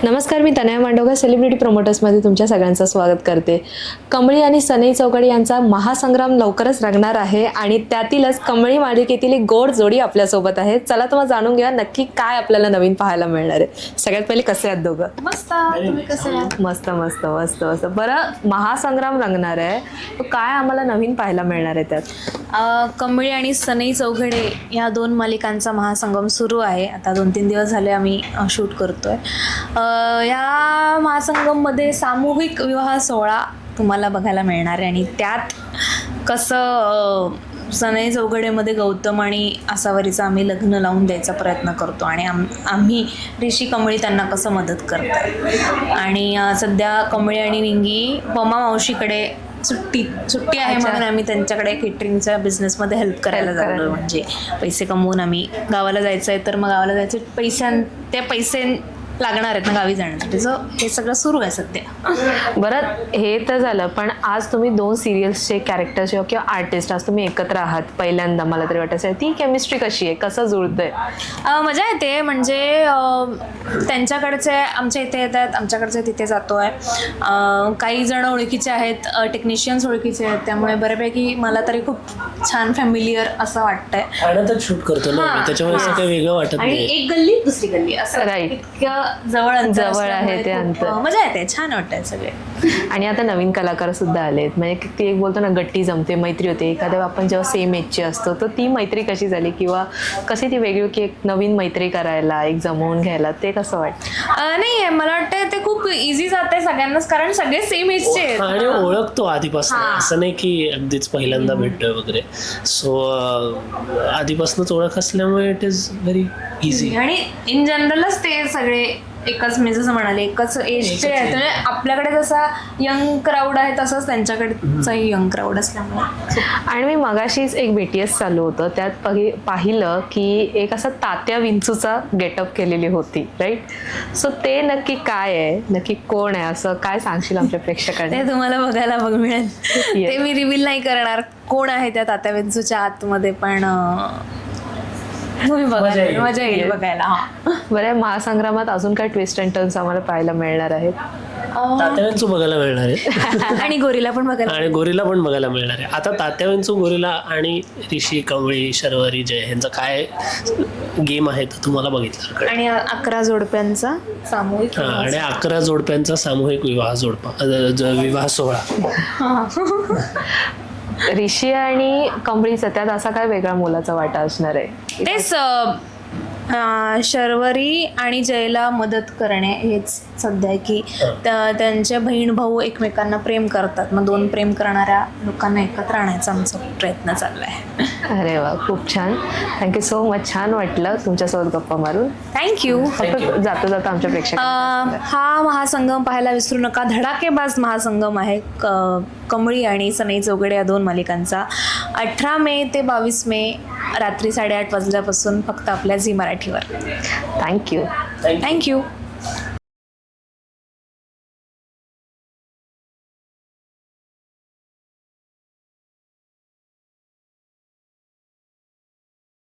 नमस्कार, मी तनया मांडवकर सेलिब्रिटी प्रोमोटर्समध्ये तुमच्या सगळ्यांचं स्वागत करते. कमळी आणि सनई चौघडे यांचा महासंग्राम लवकरच रंगणार आहे आणि त्यातीलच कमळी मालिकेतील एक गोड जोडी आपल्यासोबत आहे. चला तर मग जाणून घ्या नक्की काय आपल्याला नवीन पाहायला मिळणार आहे. सगळ्यात पहिले कसे आहेत दोघं? मस्त. तुम्ही कसे आहात? मस्त मस्त मस्त मस्त. बरं, महासंग्राम रंगणार आहे, तर काय आम्हाला नवीन पाहायला मिळणार आहे त्यात? कमळी आणि सनई चौघडे या 2 मालिकांचा महासंगम सुरू आहे. आता 2-3 दिवस झाले आम्ही शूट करतोय. या महासंगममध्ये सामूहिक विवाह सोहळा तुम्हाला बघायला मिळणार आहे आणि त्यात कसं सनई चौघडेमध्ये गौतम आणि आसावरीचं आम्ही लग्न लावून द्यायचा प्रयत्न करतो आणि आम्ही ऋषी कमळी त्यांना कसं मदत करतो. आणि सध्या कमळी आणि निंगी पमा मावशीकडे सुट्टी आहे म्हणून आम्ही त्यांच्याकडे केटरिंगच्या बिझनेसमध्ये हेल्प करायला जातो. म्हणजे पैसे कमवून आम्ही गावाला जायचं आहे, तर मग गावाला जायचे ते पैसे लागणार आहेत ना गावी जाण्यासाठी. हे सगळं सुरू आहे सध्या. बरं, हे तर झालं, पण आज तुम्ही 2 सिरियल्सचे कॅरेक्टर्स किंवा आर्टिस्ट आज तुम्ही एकत्र आहात पहिल्यांदा. मला तरी वाटतं ती केमिस्ट्री कशी आहे, कसं जुळतंय? मजा येते. म्हणजे त्यांच्याकडचे आमच्या इथे येतात, आमच्याकडचे तिथे जातोय. काही जण ओळखीचे आहेत, टेक्निशियन्स ओळखीचे आहेत, त्यामुळे बऱ्यापैकी मला तरी खूप छान फॅमिलियर असं वाटतंय. ठाण्यातच शूट करतो ना, त्याच्यामुळे असं काही वेगळं वाटत आणि नाही. एक गल्ली दुसरी गल्ली असं राईट, इतकं जवळ आहे ते अंतर. मजा येते, छान वाटतंय सगळे. आणि आता नवीन कलाकार सुद्धा आलेत. म्हणजे ती एक बोलतो ना, गट्टी जमते, मैत्री होते. एखाद्या आपण जेव्हा सेम एजचे असतो, तर ती मैत्री कशी झाली किंवा कशी ती वेगळी की एक नवीन मैत्री करायला, एक जमवून घ्यायला, ते कसं वाटतं? नाही, मला वाटतं ते खूप इझी जाते सगळ्यांनाच, कारण सगळे सेम एजचे आहेत. आणि ओळखतो आधीपासून, असं नाही की अगदीच पहिल्यांदा भेटतोय वगैरे. सो आधीपासूनच ओळख असल्यामुळे इट इज व्हेरी इझी. आणि इन जनरलच ते सगळे एकच, मी जसं म्हणाले, एकच एजचे आहेत. म्हणजे आपल्याकडे जसा यंग क्राऊड आहे तसंच त्यांच्याकडचाही यंग क्राऊड असल्यामुळे. आणि मी मगाशीच एक BTS चालू होतं, त्यात पाहिलं की एक असं तात्या विंचूचा गेटअप केलेली होती, राईट? सो ते नक्की काय आहे, नक्की कोण आहे, असं काय सांगशील आमच्या प्रेक्षकांना? ते तुम्हाला बघायला मिळेल. ते मी रिव्हील नाही करणार कोण आहे त्या तात्या विंचूच्या आतमध्ये, पण तुम्ही बघायला मजा येईल बघायला. बरं, महासंग्रामात अजून काय ट्विस्ट अँड टर्न्स आम्हाला पाहायला मिळणार आहेत? तात्यावेंचू बघायला मिळणार आहे आणि गोरीला पण बघायला, आणि गोरीला पण बघायला मिळणार आहे. आता तात्यावेंचू, गोरीला आणि ऋषी, कमळी, शर्वरी, जय ह्यांचा काय गेम आहे तो तुम्हाला बघितलं. आणि 11 जोडप्यांचा सामूहिक आणि 11 जोडप्यांचा सामूहिक विवाह सोहळा. ऋषी आणि कमळीचा त्यात असा काय वेगळा मोलाचा वाटा असणार आहे? तेच शर्वरी आणि जयला मदत करणे हेच सध्या आहे की त्यांचे बहीण भाऊ एकमेकांना प्रेम करतात. मग 2 प्रेम करणाऱ्या लोकांना एकत्र आणायचा आमचा प्रयत्न चालला आहे. अरे वा, खूप छान. Thank you so much. छान वाटलं तुमच्यासोबत गप्पा मारून. थँक्यू. जाता जाता आमच्या प्रेक्षकांना हा महासंगम पाहायला विसरू नका. धडाकेबाज महासंगम आहे कमळी आणि सनई चौघडे या 2 मालिकांचा. 18 मे ते 22 मे रात्री 8:30 वाजल्यापासून फक्त आपल्या झी मराठीवर. थँक्यू. थँक्यू.